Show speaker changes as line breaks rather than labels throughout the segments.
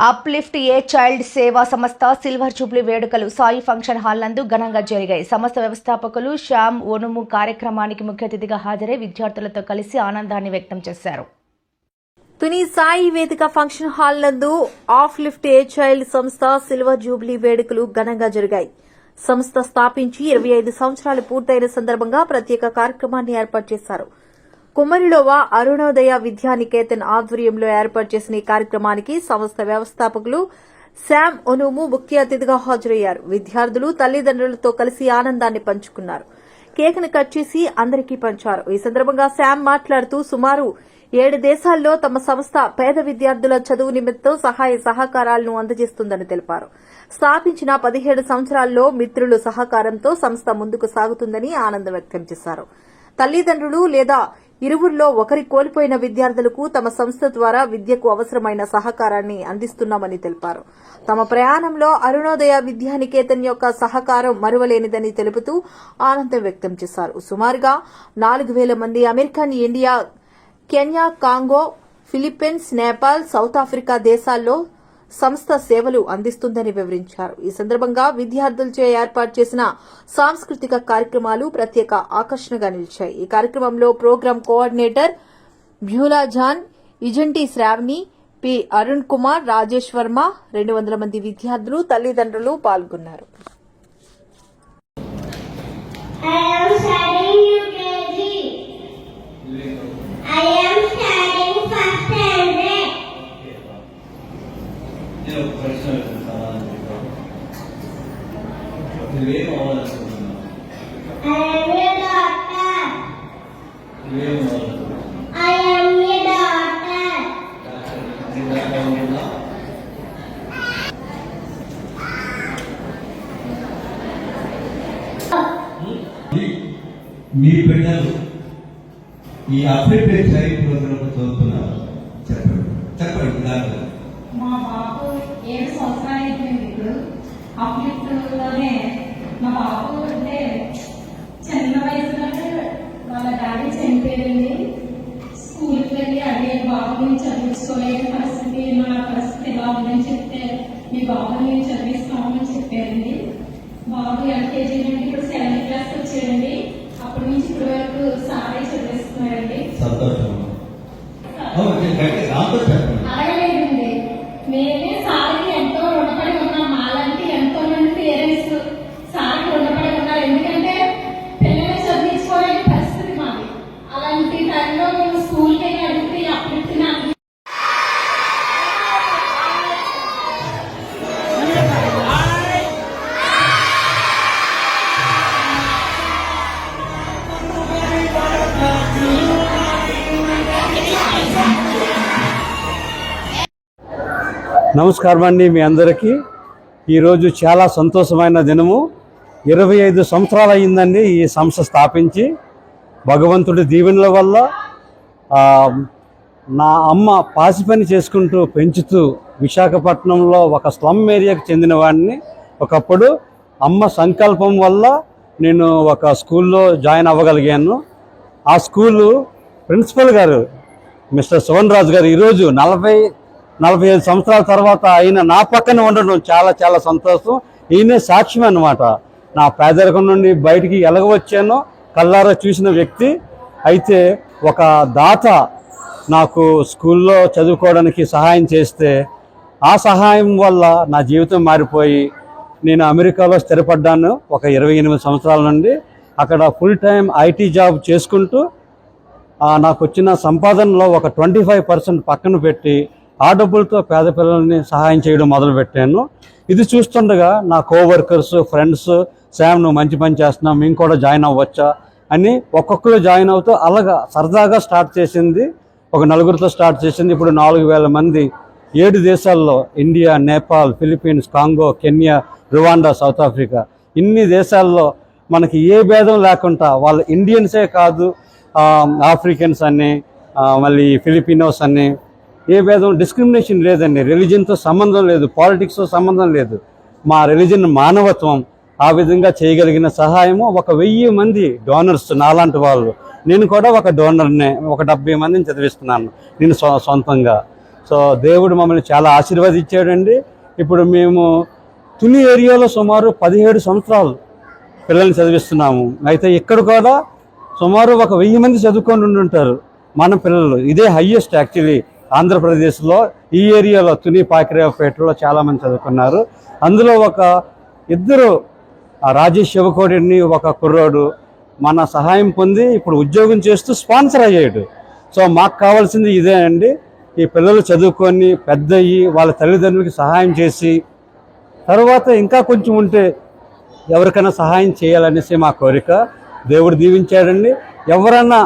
Uplift a child సేవా సంస్థ silver Jubilee వేడుకలు సాయి ఫంక్షన్ హాల్ నందు ఘనంగా జరిగాయి. సంస్థ వ్యవస్థాపకులు శ్యామ్ ఓనుము కార్యక్రమానికి ముఖ్య అతిథిగా హాజరై విద్యార్థులతో కలిసి ఆనందాన్ని వ్యక్తం చేశారు.
తుని సాయి వేదిక ఫంక్షన్ హాల్ నందు అప్లిఫ్ట్ ఏ చైల్డ్ సంస్థ సిల్వర్ జూబ్లీ వేడుకలు ఘనంగా జరిగాయి. సంస్థ స్థాపించి 25 సంవత్సరాలు పూర్తయిన సందర్భంగా ప్రత్యేక కార్యక్రమాన్ని ఏర్పాటు చేశారు. కుమ్మరిలోవా అరుణోదయ విద్యానికేతన్ ఆధ్వర్యంలో ఏర్పాటు చేసిన ఈ కార్యక్రమానికి సంస్థ వ్యవస్థాపకులు శ్యామ్ ఓనుము ముఖ్య అతిథిగా హాజరయ్యారు. విద్యార్థులు తల్లిదండ్రులతో కలిసి ఆనందాన్ని పంచుకున్నారు. కేక్ను కట్ చేసి అందరికీ పంచారు. ఈ సందర్భంగా శ్యామ్ మాట్లాడుతూ సుమారు 7 దేశాల్లో తమ సంస్థ పేద విద్యార్థుల చదువు నిమిత్తం సహాయ సహకారాలను అందజేస్తుందని తెలిపారు. స్థాపించిన 17 సంవత్సరాల్లో మిత్రుల సహకారంతో సంస్థ ముందుకు సాగుతుందని ఆనందం వ్యక్తం చేశారు. తల్లిదండ్రులు లేదా ఇరువురిలో ఒకరి కోల్పోయిన విద్యార్థులకు తమ సంస్థ ద్వారా విద్యకు అవసరమైన సహకారాన్ని అందిస్తున్నామని తెలిపారు. తమ ప్రయాణంలో అరుణోదయ విద్యానికేతన్ యొక్క సహకారం మరువలేనిదని తెలుపుతూ ఆనందం వ్యక్తం చేశారు. సుమారుగా 4,000 మంది American, India, Kenya, Congo, Philippines, Nepal, south Africa దేశాల్లో సంస్థ సేవలు అందిస్తుందని వివరించారు. ఈ సందర్భంగా విద్యార్థులచే ఏర్పాటు చేసిన సాంస్కృతిక కార్యక్రమాలు ప్రత్యేక ఆకర్షణగా నిలిచాయి. ఈ కార్యక్రమంలో ప్రోగ్రాం కోఆర్డినేటర్ బ్యూలా జాన్, ఇజంటి శ్రావణి, పి అరుణ్ కుమార్, రాజేష్ వర్మ, 200 మంది విద్యార్థులు, తల్లిదండ్రులు పాల్గొన్నారు.
మీ బిడ్డలు ఈ అప్లిఫ్ట్ చైల్డ్ ప్రోగ్రామ్ చదువుతున్నారు. చెప్పండి దాంట్లో
మా బాబు 7 సంవత్సరాలు అయిపోయింది. ఇప్పుడు అప్లిఫ్ట్ లోనే మా బాబు అంటే చిన్న వయసులోనే వాళ్ళ డాడీ చనిపోయింది. స్కూల్కి వెళ్ళి అదే బాబుని చదివించుకోలేని పరిస్థితి, నా పరిస్థితి ఎలా ఉందని చెప్తే మీ బాబుని నేను చదివిస్తామని చెప్పారండి. బాబు ఎల్కేజీ నుండి ఇప్పుడు 7th క్లాస్ వచ్చాడండి. అప్పటి నుంచి ఇప్పటి వరకు సారే చదివిస్తున్నారండి. అడగలేదండి. మేమే సార్కి ఎంతో రుణపడి ఉన్నాం. మాలాంటి ఎంతో మంది పేరెంట్స్ సార్కి రుణపడి ఉన్నారు. ఎందుకంటే పిల్లల్ని చదివించుకోలేని పరిస్థితి మాది. అలాంటి టైంలో మేము స్కూల్కి వెళ్ళి అడిగితే అప్లిఫ్ట్
నమస్కారం అండి మీ అందరికీ. ఈరోజు చాలా సంతోషమైన దినము. 25 సంవత్సరాలు అయిందండి ఈ సంస్థ స్థాపించి. భగవంతుడి దీవెనల వల్ల నా అమ్మ పాసి పని చేసుకుంటూ పెంచుతూ విశాఖపట్నంలో ఒక స్లమ్ ఏరియాకి చెందిన వాడిని. ఒకప్పుడు అమ్మ సంకల్పం వల్ల నేను ఒక స్కూల్లో జాయిన్ అవ్వగలిగాను. ఆ స్కూలు ప్రిన్సిపల్ గారు మిస్టర్ సోన్ రాజు గారు ఈరోజు 45 సంవత్సరాల తర్వాత ఆయన నా పక్కన ఉండడం చాలా చాలా సంతోషం. ఈయనే సాక్ష్యం అన్నమాట. నా పేదరికం నుండి బయటికి ఎలాగవచ్చానో కళ్ళారా చూసిన వ్యక్తి. అయితే ఒక దాత నాకు స్కూల్లో చదువుకోవడానికి సహాయం చేస్తే ఆ సహాయం వల్ల నా జీవితం మారిపోయి నేను అమెరికాలో స్థిరపడ్డాను. ఒక 28 సంవత్సరాల నుండి అక్కడ ఫుల్ టైం ఐటీ జాబ్ చేసుకుంటూ నాకు వచ్చిన సంపాదనలో ఒక 25% పక్కన పెట్టి ఆ డబ్బులతో పేద పిల్లల్ని సహాయం చేయడం మొదలుపెట్టాను. ఇది చూస్తుండగా నా కోవర్కర్స్, ఫ్రెండ్స్, శ్యామ్ నువ్వు మంచి పని చేస్తున్నావు, మేము కూడా జాయిన్ అవ్వచ్చా అని ఒక్కొక్కరు జాయిన్ అవుతూ అలాగా సరదాగా స్టార్ట్ చేసింది. ఒక 4గురితో స్టార్ట్ చేసింది. ఇప్పుడు 4,000 మంది 7 దేశాల్లో, India, Nepal, Philippines, Congo, Kenya, Rwanda, south Africa, ఇన్ని దేశాల్లో మనకి ఏ భేదం లేకుండా వాళ్ళు ఇండియన్సే కాదు, ఆఫ్రికన్స్ అని, మళ్ళీ ఫిలిపినోస్ అని, ఏ భేదం డిస్క్రిమినేషన్ లేదండి. రిలీజన్తో సంబంధం లేదు, పాలిటిక్స్తో సంబంధం లేదు. మా రిలీజన్ మానవత్వం. ఆ విధంగా చేయగలిగిన సహాయము ఒక 1000 మంది డోనర్స్ నాలాంటి వాళ్ళు. నేను కూడా ఒక డోనర్నే. ఒక 70 మందిని చదివిస్తున్నాను నేను సొంతంగా. సో దేవుడు మమ్మల్ని చాలా ఆశీర్వదించాడండి. ఇప్పుడు మేము తుని ఏరియాలో సుమారు 17 సంవత్సరాలు పిల్లల్ని చదివిస్తున్నాము. అయితే ఇక్కడ కూడా సుమారు 1000 మంది చదువుకొని ఉండుంటారు మన పిల్లలు. ఇదే హయ్యెస్ట్ యాక్చువల్లీ ఆంధ్రప్రదేశ్లో. ఈ ఏరియాలో తుని పాకిరేపేటలో చాలామంది చదువుకున్నారు. అందులో ఇద్దరు రాజేష్ శివకోడిని ఒక కుర్రోడు మన సహాయం పొంది ఇప్పుడు ఉద్యోగం చేస్తూ స్పాన్సర్ అయ్యాడు. సో మాకు కావాల్సింది ఇదే అండి, ఈ పిల్లలు చదువుకొని పెద్దయ్యి వాళ్ళ తల్లిదండ్రులకి సహాయం చేసి తర్వాత ఇంకా కొంచెం ఉంటే ఎవరికైనా సహాయం చేయాలనేసి మా కోరిక. దేవుడు దీవించాడండి. ఎవరన్నా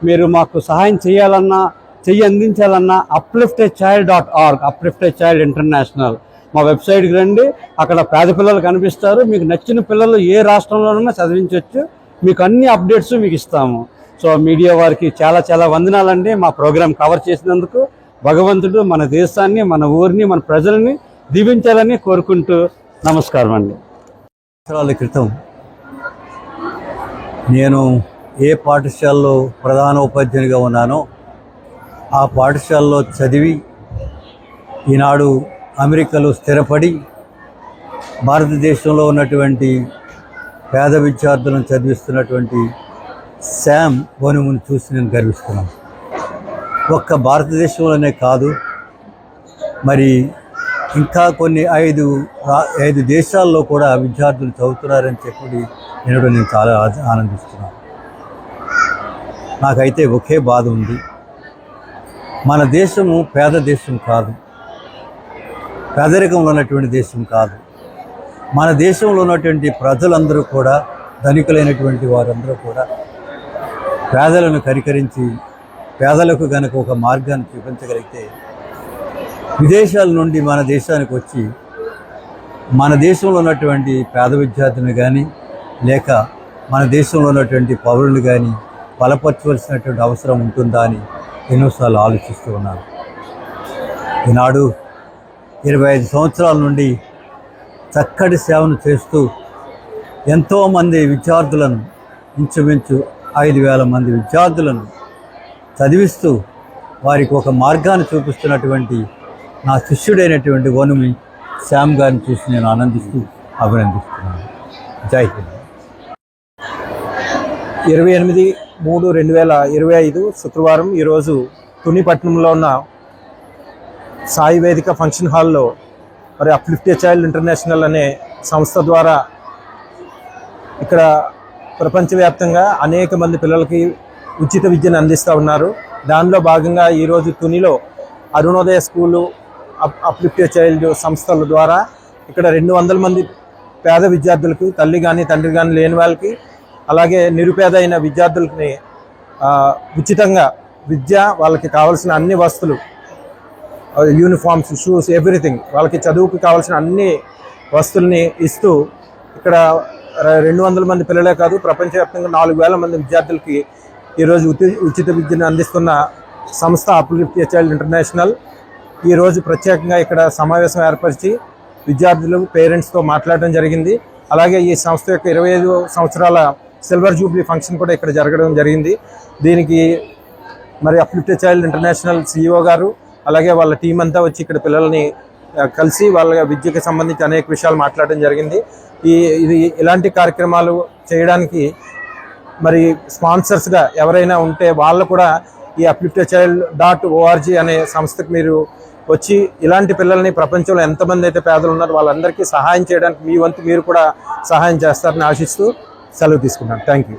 మీరు మాకు సహాయం చేయాలన్నా చెయ్యి అందించాలన్నా upliftachchild.org, upliftachchild ఇంటర్నేషనల్ మా వెబ్సైట్కి రండి. అక్కడ పేద పిల్లలు కనిపిస్తారు. మీకు నచ్చిన పిల్లలు ఏ రాష్ట్రంలోనైనా చదివించవచ్చు. మీకు అన్ని అప్డేట్స్ మీకు ఇస్తాము. సో మీడియా వారికి చాలా చాలా వందనాలండి మా ప్రోగ్రాం కవర్ చేసినందుకు. భగవంతుడు మన దేశాన్ని, మన ఊరిని, మన ప్రజల్ని దీవించాలని కోరుకుంటూ నమస్కారం అండి.
సంవత్సరాల క్రితం నేను ఏ పాఠశాలలో ప్రధాన ఉపాధ్యాయునిగా ఉన్నానో ఆ పాఠశాలలో చదివి ఈనాడు అమెరికాలో స్థిరపడి భారతదేశంలో ఉన్నటువంటి పేద విద్యార్థులను చదివిస్తున్నటువంటి శామ్ ఓనుమును చూసి నేను గర్విస్తున్నాను. ఒక్క భారతదేశంలోనే కాదు, మరి ఇంకా కొన్ని 5 దేశాల్లో కూడా విద్యార్థులు చదువుతున్నారని చెప్పి నేను చాలా ఆనందిస్తున్నాను. నాకైతే ఒకే బాధ ఉంది. మన దేశము పేద దేశం కాదు, పేదరికంలో ఉన్నటువంటి దేశం కాదు. మన దేశంలో ఉన్నటువంటి ప్రజలందరూ కూడా, ధనికులైనటువంటి వారందరూ కూడా పేదలను కనికరించి పేదలకు గనక ఒక మార్గాన్ని చూపించగలిగితే విదేశాల నుండి మన దేశానికి వచ్చి మన దేశంలో ఉన్నటువంటి పేద విద్యార్థులను కానీ లేక మన దేశంలో ఉన్నటువంటి పౌరులను కానీ బలపరచవలసినటువంటి అవసరం ఉంటుందా అని ఎన్నోసార్లు ఆలోచిస్తూ ఉన్నాను. ఈనాడు 25 సంవత్సరాల నుండి చక్కటి సేవను చేస్తూ ఎంతోమంది విద్యార్థులను, ఇంచుమించు 5,000 మంది విద్యార్థులను చదివిస్తూ వారికి ఒక మార్గాన్ని చూపిస్తున్నటువంటి నా శిష్యుడైనటువంటి ఓనుమి శ్యామ్ గారిని చూసి నేను ఆనందిస్తూ అభినందిస్తున్నాను. జై హింద్.
28/3/2025 శుక్రవారం ఈరోజు తునిపట్నంలో ఉన్న సాయి వేదిక ఫంక్షన్ హాల్లో మరి అప్లిఫ్ట్ ఏ చైల్డ్ ఇంటర్నేషనల్ అనే సంస్థ ద్వారా ఇక్కడ ప్రపంచవ్యాప్తంగా అనేక మంది పిల్లలకి ఉచిత విద్యను అందిస్తూ ఉన్నారు. దానిలో భాగంగా ఈరోజు తునిలో Arunodaya school, uplift a child సంస్థల ద్వారా ఇక్కడ 200 మంది పేద విద్యార్థులకు, తల్లి కానీ తండ్రి కానీ లేని వాళ్ళకి, అలాగే నిరుపేద అయిన విద్యార్థులకి ఉచితంగా విద్య, వాళ్ళకి కావాల్సిన అన్ని వస్తువులు, యూనిఫామ్స్, షూస్, ఎవ్రీథింగ్, వాళ్ళకి చదువుకు కావాల్సిన అన్ని వస్తువుల్ని ఇస్తూ ఇక్కడ 200 మంది పిల్లలే కాదు, ప్రపంచవ్యాప్తంగా 4,000 మంది విద్యార్థులకి ఈరోజు ఉచిత విద్యను అందిస్తున్న సంస్థ అప్లిఫ్ట్ ఏ చైల్డ్ ఇంటర్నేషనల్ ఈరోజు ప్రత్యేకంగా ఇక్కడ సమావేశం ఏర్పరిచి విద్యార్థులు, పేరెంట్స్తో మాట్లాడడం జరిగింది. అలాగే ఈ సంస్థ యొక్క 25 సంవత్సరాల సిల్వర్ జూబ్లీ ఫంక్షన్ కూడా ఇక్కడ జరగడం జరిగింది. దీనికి మరి uplift a child international CEO గారు అలాగే వాళ్ళ టీం అంతా వచ్చి ఇక్కడ పిల్లల్ని కలిసి వాళ్ళ విద్యకు సంబంధించి అనేక విషయాలు మాట్లాడడం జరిగింది. ఇలాంటి కార్యక్రమాలు చేయడానికి మరి స్పాన్సర్స్గా ఎవరైనా ఉంటే వాళ్ళు కూడా ఈ upliftachchild.org అనే సంస్థకు మీరు వచ్చి ఇలాంటి పిల్లల్ని ప్రపంచంలో ఎంతమంది అయితే పేదలు ఉన్నారో వాళ్ళందరికీ సహాయం చేయడానికి మీ వంతు మీరు కూడా సహాయం చేస్తారని ఆశిస్తూ సెలవు తీసుకున్నాను. Thank you.